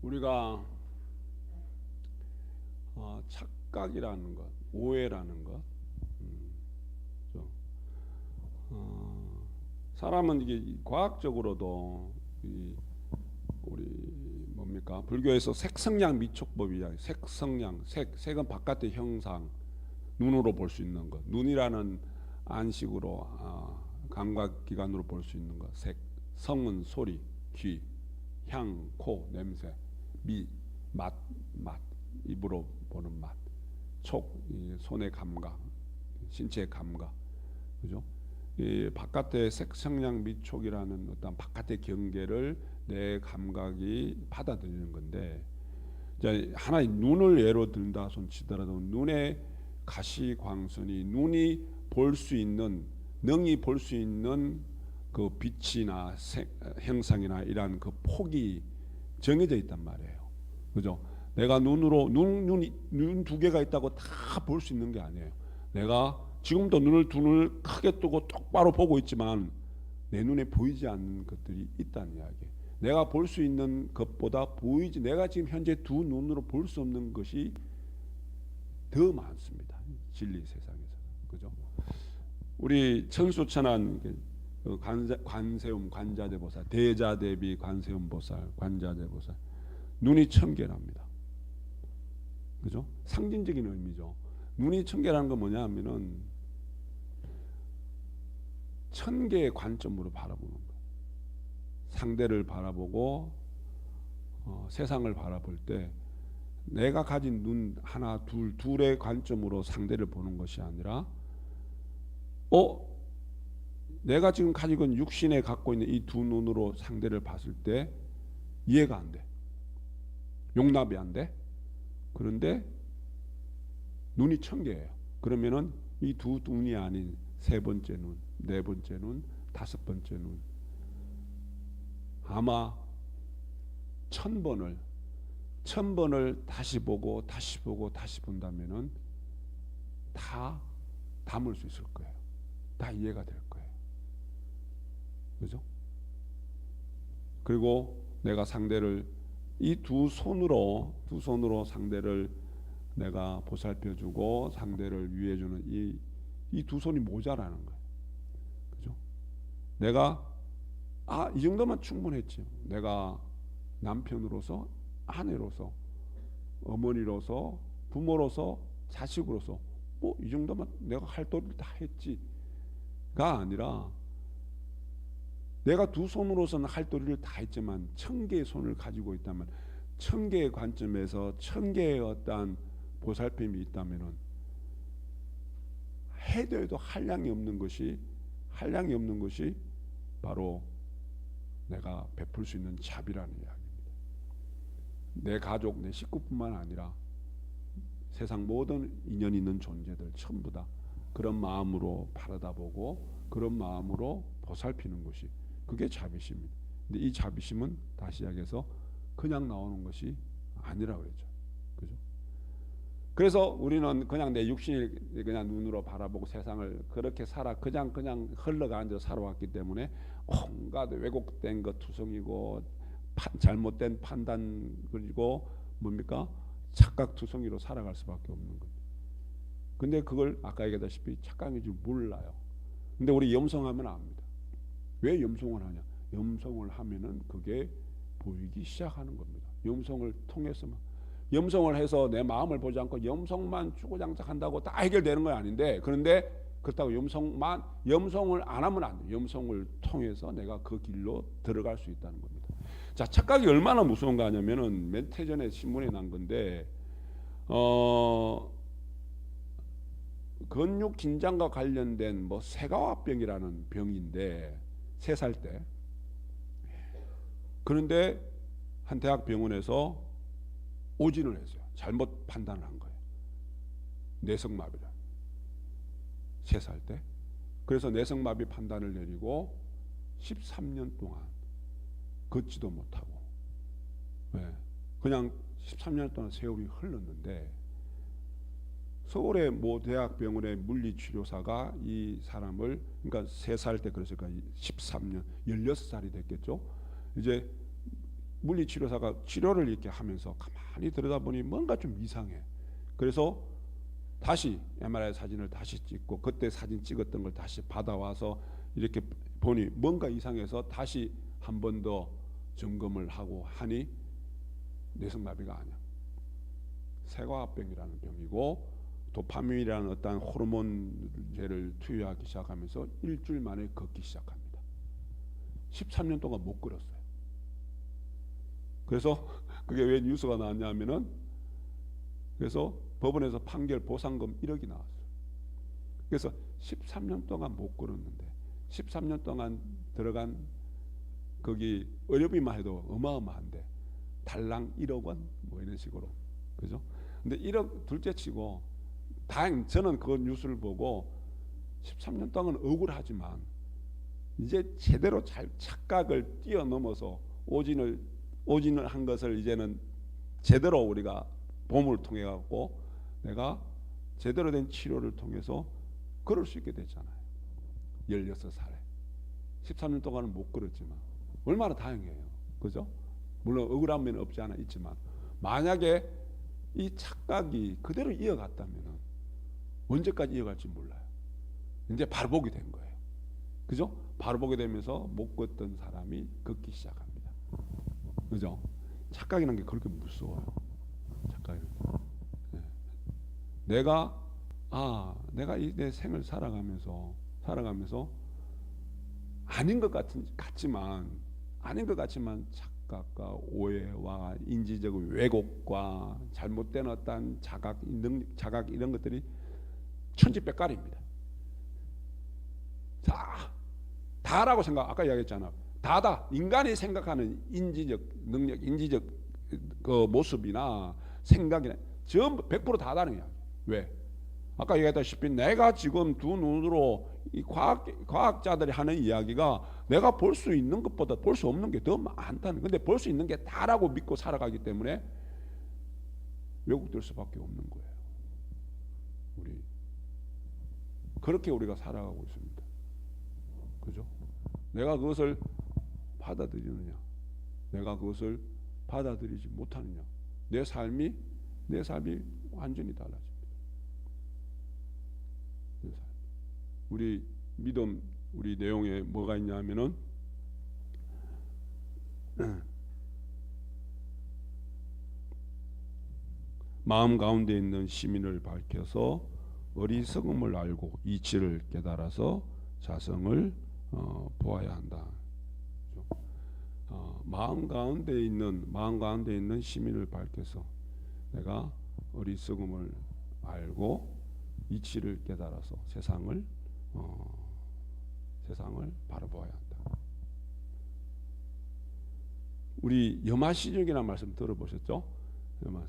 우리가 착각이라는 것, 오해라는 것, 그죠? 사람은 이게 과학적으로도 우리 뭡니까? 불교에서 색성량 미촉법이야. 색성량, 색은 바깥의 형상, 눈으로 볼 수 있는 것. 눈이라는 안식으로 감각 기관으로 볼 수 있는 것. 색, 성은 소리, 귀, 향, 코, 냄새, 미, 맛, 입으로 보는 맛, 촉, 손의 감각, 신체의 감각, 그죠? 이 바깥의 색성량 미촉이라는 어떤 바깥의 경계를 내 감각이 받아들이는 건데, 이제 하나의 눈을 예로 든다 손치더라도 눈의 가시광선이 눈이 볼 수 있는, 능히 볼 수 있는 그 빛이나 형상이나 이러한 그 폭이 정해져 있단 말이에요. 그죠? 내가 눈으로 눈 두 개가 있다고 다 볼 수 있는 게 아니에요. 내가 지금도 두 눈을 크게 뜨고 똑바로 보고 있지만 내 눈에 보이지 않는 것들이 있다는 이야기예요. 내가 볼 수 있는 것보다 보이지, 내가 지금 현재 두 눈으로 볼 수 없는 것이 더 많습니다. 진리 세상에서. 그죠? 우리 천수천안 관세음 관자재보살, 대자대비 관세음보살, 관자재보살, 눈이 1000개랍니다. 그죠? 상징적인 의미죠. 눈이 1000개라는 건 뭐냐 하면은 1000개의 관점으로 바라보는 거예요. 상대를 바라보고 세상을 바라볼 때 내가 가진 눈 하나 둘의 관점으로 상대를 보는 것이 아니라 내가 지금 가지고 있는 육신에 갖고 있는 이 두 눈으로 상대를 봤을 때 이해가 안 돼. 용납이 안 돼. 그런데 눈이 1000개예요. 그러면은 이 두 눈이 아닌 세 번째 눈, 네 번째 눈, 다섯 번째 눈, 아마 1000번을 다시 보고 다시 보고 다시 본다면은 다 담을 수 있을 거예요. 다 이해가 될 거예요. 그죠? 그리고 내가 상대를 이 두 손으로 상대를 내가 보살펴주고 상대를 위해주는 이 두 손이 모자라는 거예요. 그죠? 내가 이 정도만 충분했지. 내가 남편으로서, 아내로서, 어머니로서, 부모로서, 자식으로서 이 정도만 내가 할 도리를 다 했지가 아니라 내가 두 손으로서는 할 도리를 다 했지만 1000개의 손을 가지고 있다면 1000개의 관점에서 1000개의 어떠한 보살핌이 있다면은 해도 해도 한량이 없는 것이 바로 내가 베풀 수 있는 자비라는 이야기입니다. 내 가족, 내 식구뿐만 아니라 세상 모든 인연 있는 존재들 전부 다 그런 마음으로 바라다보고 그런 마음으로 보살피는 것이 그게 자비심입니다. 근데 이 자비심은 다시 이야기해서 그냥 나오는 것이 아니라고 그랬죠. 그죠? 그래서 우리는 그냥 내 육신을 그냥 눈으로 바라보고 세상을 그렇게 그냥 흘러가 앉아 살아왔기 때문에 온갖 왜곡된 것 투성이고 잘못된 판단 그리고 뭡니까? 착각투성이로 살아갈 수밖에 없는 겁니다. 근데 그걸 아까 얘기했다시피 착각인 줄 몰라요. 근데 우리 염송하면 압니다. 왜 염송을 하냐? 염송을 하면은 그게 보이기 시작하는 겁니다. 염송을 통해서만. 염송을 해서 내 마음을 보지 않고 염송만 주구장창한다고 다 해결되는 건 아닌데, 그런데 그렇다고 염송을 안 하면 안 돼. 염송을 통해서 내가 그 길로 들어갈 수 있다는 겁니다. 자, 착각이 얼마나 무서운가 하냐면은 몇 해 전에 신문에 난 건데 근육 긴장과 관련된 세가와병이라는 병인데 3살 때. 그런데 한 대학 병원에서 오진을 했어요. 잘못 판단을 한 거예요. 뇌성마비다. 3살 때. 그래서 뇌성마비 판단을 내리고 13년 동안 걷지도 못하고 그냥 13년 동안 세월이 흘렀는데 서울의 모 대학병원의 물리치료사가 이 사람을, 그러니까 3살 때 그랬으니까 13년 16살이 됐겠죠. 이제 물리치료사가 치료를 이렇게 하면서 가만히 들여다보니 뭔가 좀 이상해. 그래서 다시 MRI 사진을 다시 찍고 그때 사진 찍었던 걸 다시 받아와서 이렇게 보니 뭔가 이상해서 다시 한 번 더 점검을 하고 하니 뇌성마비가 아니야. 세과합병이라는 병이고 도파민이라는 어떤 호르몬제를 투여하기 시작하면서 일주일 만에 걷기 시작합니다. 13년 동안 못 걸었어요. 그래서 그게 왜 뉴스가 나왔냐면은 그래서 법원에서 판결 보상금 1억이 나왔어요. 그래서 13년 동안 못 걸었는데 13년 동안 들어간 거기 의료비만 해도 어마어마한데 달랑 1억 원 뭐 이런 식으로 그죠? 근데 1억 둘째치고 다행 저는 그 뉴스를 보고 13년 동안 억울하지만 이제 제대로 잘 착각을 뛰어넘어서 오진을 한 것을 이제는 제대로 우리가 보험을 통해 갖고 내가 제대로 된 치료를 통해서 걸을 수 있게 됐잖아요. 16살에 13년 동안은 못 걸었지만 얼마나 다행이에요. 그죠? 물론 억울한 면은 없지 않아 있지만 만약에 이 착각이 그대로 이어갔다면 언제까지 이어갈지 몰라요. 이제 바로 보게 된 거예요. 그죠? 바로 보게 되면서 못 걷던 사람이 걷기 시작합니다. 그죠? 착각이라는 게 그렇게 무서워요. 착각이라는 게. 네. 내가 이 내 생을 살아가면서 아닌 것 같지만 착각과 오해와 인지적 왜곡과 잘못된 어떤 자각 이런 것들이 천지백갈입니다. 다라고 생각 아까 이야기했잖아. 다다 인간이 생각하는 인지적 능력, 인지적 그 모습이나 생각이나 전부 100% 다다는 이야기. 왜? 아까 얘기했다시피 내가 지금 두 눈으로 이 과학자들이 하는 이야기가 내가 볼 수 있는 것보다 볼 수 없는 게 더 많다는. 근데 볼 수 있는 게 다라고 믿고 살아가기 때문에 왜곡될 수밖에 없는 거예요. 우리 그렇게 우리가 살아가고 있습니다. 그죠? 내가 그것을 받아들이느냐, 내가 그것을 받아들이지 못하느냐, 내 삶이 완전히 달라집니다. 우리 믿음, 우리 내용에 뭐가 있냐면은 마음 가운데 있는 시민을 밝혀서 어리석음을 알고 이치를 깨달아서 자성을 보아야 한다. 마음 가운데 있는 시민을 밝혀서 내가 어리석음을 알고 이치를 깨달아서 세상을 바라보아야 한다. 우리 염화시중이라는 말씀 들어보셨죠?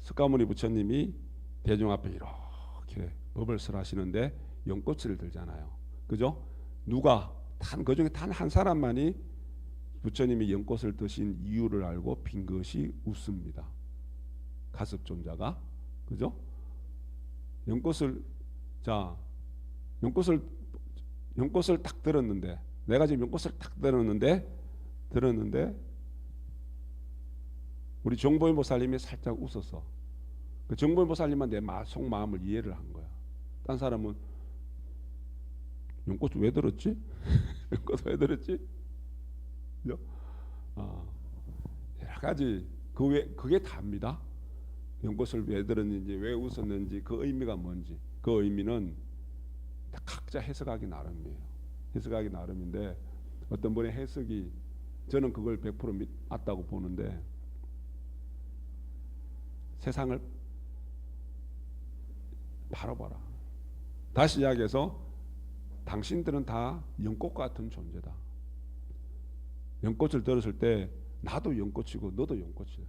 석가모니 부처님이 대중 앞에 이렇게 법을 설하시는데 연꽃을 들잖아요. 그죠? 그 중에 단 한 사람만이 부처님이 연꽃을 드신 이유를 알고 빈 것이 웃습니다. 가섭존자가. 그죠? 연꽃을 딱 들었는데 내가 지금 연꽃을 딱 들었는데 우리 정보인 보살님이 살짝 웃었어. 그 정보인 보살님만 내 속마음을 이해를 한 거야. 딴 사람은 연꽃 왜 들었지? 연꽃 왜 들었지? 여러 가지 그게 다입니다. 연꽃을 왜 들었는지 왜 웃었는지 그 의미가 뭔지 그 의미는 다 각자 해석하기 나름이에요. 해석하기 나름인데 어떤 분의 해석이 저는 그걸 100% 맞다고 보는데 세상을 바라봐라. 다시 이야기해서 당신들은 다 연꽃 같은 존재다. 연꽃을 들었을 때 나도 연꽃이고 너도 연꽃이야.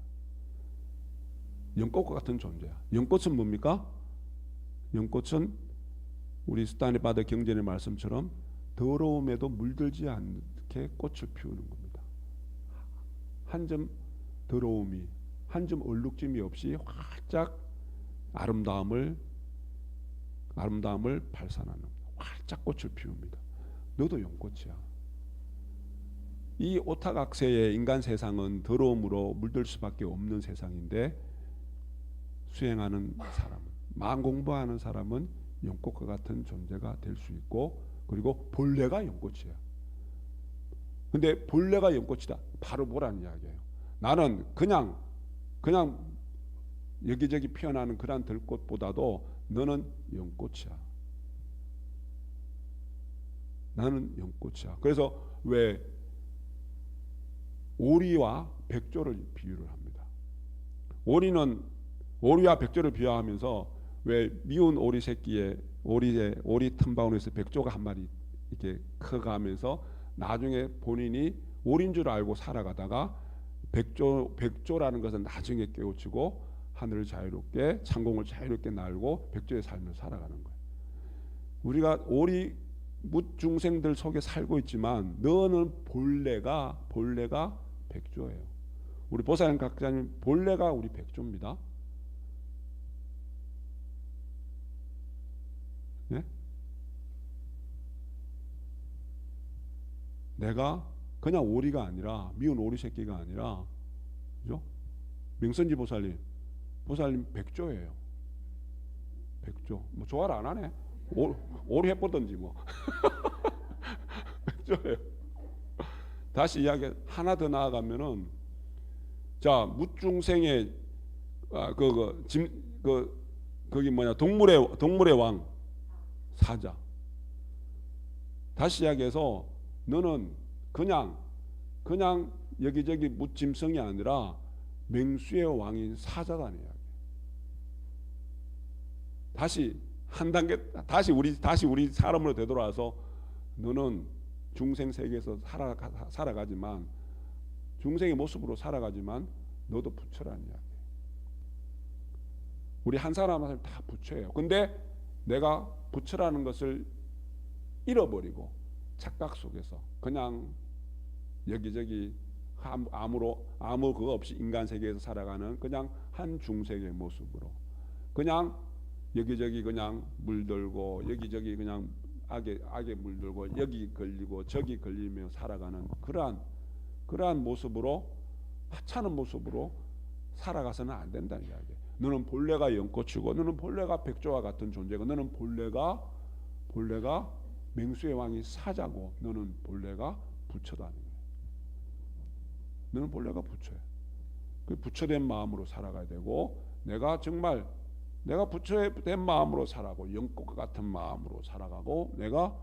연꽃과 같은 존재야. 연꽃은 뭡니까? 연꽃은 우리 스타니바드 경전의 말씀처럼 더러움에도 물들지 않게 꽃을 피우는 겁니다. 한 점 더러움이 한 점 얼룩짐이 없이 활짝 아름다움을 발산하는 활짝 꽃을 피웁니다. 너도 연꽃이야. 이 오타각세의 인간 세상은 더러움으로 물들 수밖에 없는 세상인데, 수행하는 사람은, 마음 공부하는 사람은 연꽃과 같은 존재가 될 수 있고, 그리고 본래가 연꽃이야. 근데 본래가 연꽃이다, 바로 뭐라는 이야기예요? 나는 그냥 여기저기 피어나는 그런 들꽃보다도 너는 연꽃이야. 나는 연꽃이야. 그래서 왜 오리와 백조를 비유를 합니다. 오리와 백조를 비유하면서, 왜 미운 오리 새끼에 오리 틈바구니에서 백조가 한 마리 이렇게 커가면서 나중에 본인이 오리인 줄 알고 살아가다가 백조라는 것은 나중에 깨우치고 하늘을 자유롭게, 창공을 자유롭게 날고 백조의 삶을 살아가는 거예요. 우리가 오리 묻중생들 속에 살고 있지만 너는 본래가 백조예요. 우리 보살님 각자님 본래가 우리 백조입니다. 네? 내가 그냥 오리가 아니라, 미운 오리 새끼가 아니라, 그죠? 명선지 보살님 백조예요. 백조. 뭐 조화를 안 하네. 오리 해보든지 뭐. 백조예요. 다시 이야기 하나 더 나아가면은, 자, 묻중생의 거기 뭐냐, 동물의 왕 사자. 다시 이야기해서 너는 그냥 여기저기 묻짐승이 아니라 맹수의 왕인 사자라는 이야기. 다시 한 단계, 다시 우리 사람으로 되돌아와서, 너는 중생 세계에서 살아가지만, 중생의 모습으로 살아가지만 너도 부처라는 이야기. 우리 한 사람 한 사람 다 부처예요. 근데 내가 부처라는 것을 잃어버리고 착각 속에서 그냥 여기저기 아무 그거 없이 인간 세계에서 살아가는 그냥 한 중생의 모습으로, 그냥 여기저기 그냥 물들고, 여기저기 그냥 악에 물들고, 여기 걸리고 저기 걸리며 살아가는 그러한 모습으로, 하찮은 모습으로 살아가서는 안 된다는 이야기예요. 너는 본래가 연꽃이고, 너는 본래가 백조와 같은 존재고, 너는 본래가 맹수의 왕이 사자고, 너는 본래가 부처다는 거예요. 너는 본래가 부처야. 그 부처된 마음으로 살아가야 되고, 내가 부처된 마음으로 살아가고, 연꽃과 같은 마음으로 살아가고, 내가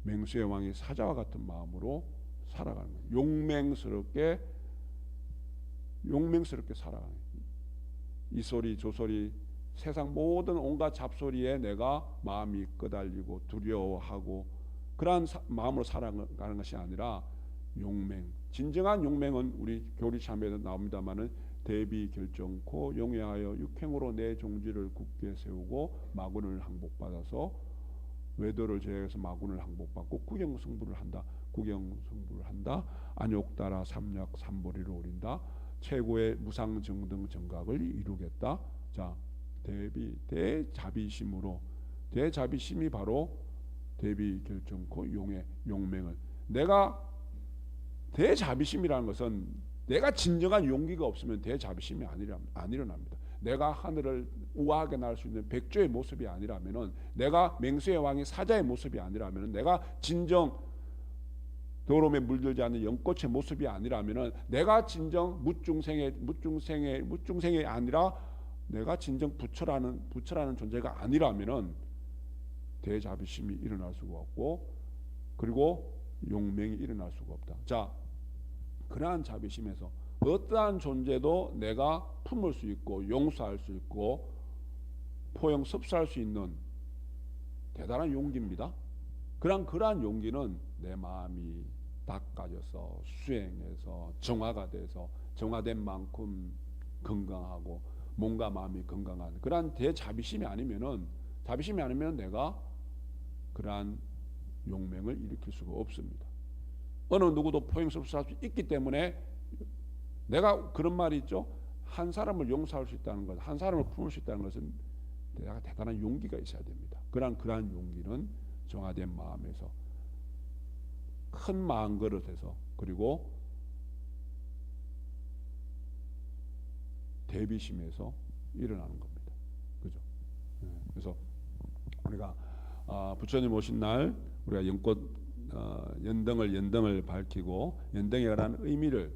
맹수의 왕이 사자와 같은 마음으로 살아가는 거예요. 용맹스럽게 살아가는 거예요. 이 소리 저 소리, 세상 모든 온갖 잡소리에 내가 마음이 끄달리고 두려워하고 그러한 마음으로 살아가는 것이 아니라 용맹. 진정한 용맹은 우리 교리참에도 나옵니다마는, 대비 결정코 용회하여 육행으로 내 종지를 굳게 세우고 마군을 항복받아서 외도를 제외해서 마군을 항복받고 구경승부를 한다. 안욕따라 삼약 삼보리를 오린다. 최고의 무상정등 정각을 이루겠다. 자, 대자비심으로, 대자비심이 바로 대비 결정코 용맹을, 내가 대자비심이라는 것은 내가 진정한 용기가 없으면 대자비심이 안 일어납니다. 내가 하늘을 우아하게 날 수 있는 백조의 모습이 아니라면은, 내가 맹수의 왕이 사자의 모습이 아니라면은, 내가 진정 더러움에 물들지 않는 연꽃의 모습이 아니라면은, 내가 진정 무중생의 아니라 내가 진정 부처라는 존재가 아니라면은 대자비심이 일어날 수가 없고, 그리고 용맹이 일어날 수가 없다. 자, 그러한 자비심에서 어떠한 존재도 내가 품을 수 있고 용서할 수 있고 포용 섭사할 수 있는 대단한 용기입니다. 그러한 용기는 내 마음이 닦아져서 수행해서 정화가 돼서, 정화된 만큼 건강하고 몸과 마음이 건강한 그러한 대자비심이 아니면은 내가 그러한 용맹을 일으킬 수가 없습니다. 어느 누구도 포용섭사할 수 있기 때문에, 내가 그런 말이 있죠. 한 사람을 용서할 수 있다는 것, 한 사람을 품을 수 있다는 것은 내가 대단한 용기가 있어야 됩니다. 그러한 용기는 정화된 마음에서 큰 마음 그릇에서 그리고 대비심에서 일어나는 겁니다. 그죠? 그래서 우리가 부처님 오신 날 우리가 연등을 밝히고 연등에 관한 의미를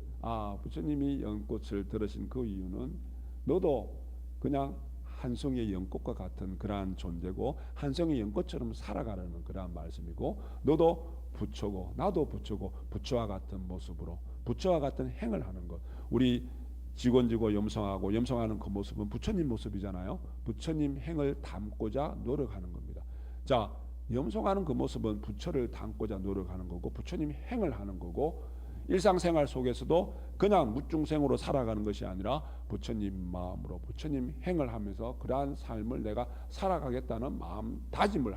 부처님이 연꽃을 들으신 그 이유는 너도 그냥 한 송이의 연꽃과 같은 그러한 존재고 한 송이의 연꽃처럼 살아가라는 그러한 말씀이고 너도 부처고 나도 부처고 부처와 같은 모습으로 부처와 같은 행을 하는 것. 우리 직원지고 염성하는 그 모습은 부처님 모습이잖아요. 부처님 행을 담고자 노력하는 겁니다. 자, 염성하는 그 모습은 부처를 담고자 노력하는 거고 부처님 행을 하는 거고 일상생활 속에서도 그냥 무중생으로 살아가는 것이 아니라 부처님 마음으로 부처님 행을 하면서 그러한 삶을 내가 살아가겠다는 마음 다짐을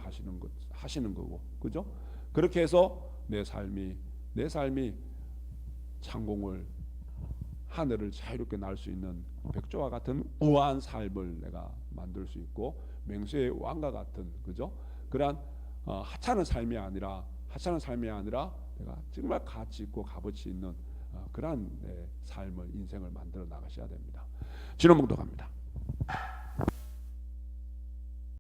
하시는 거고, 그죠? 그렇게 해서 내 삶이 창공을 하늘을 자유롭게 날 수 있는 백조와 같은 우아한 삶을 내가 만들 수 있고 맹수의 왕과 같은, 그죠? 그러한 하찮은 삶이 아니라 내가 정말 가치 있고 값어치 있는 그러한 내 삶을 인생을 만들어 나가셔야 됩니다. 진호봉독합니다.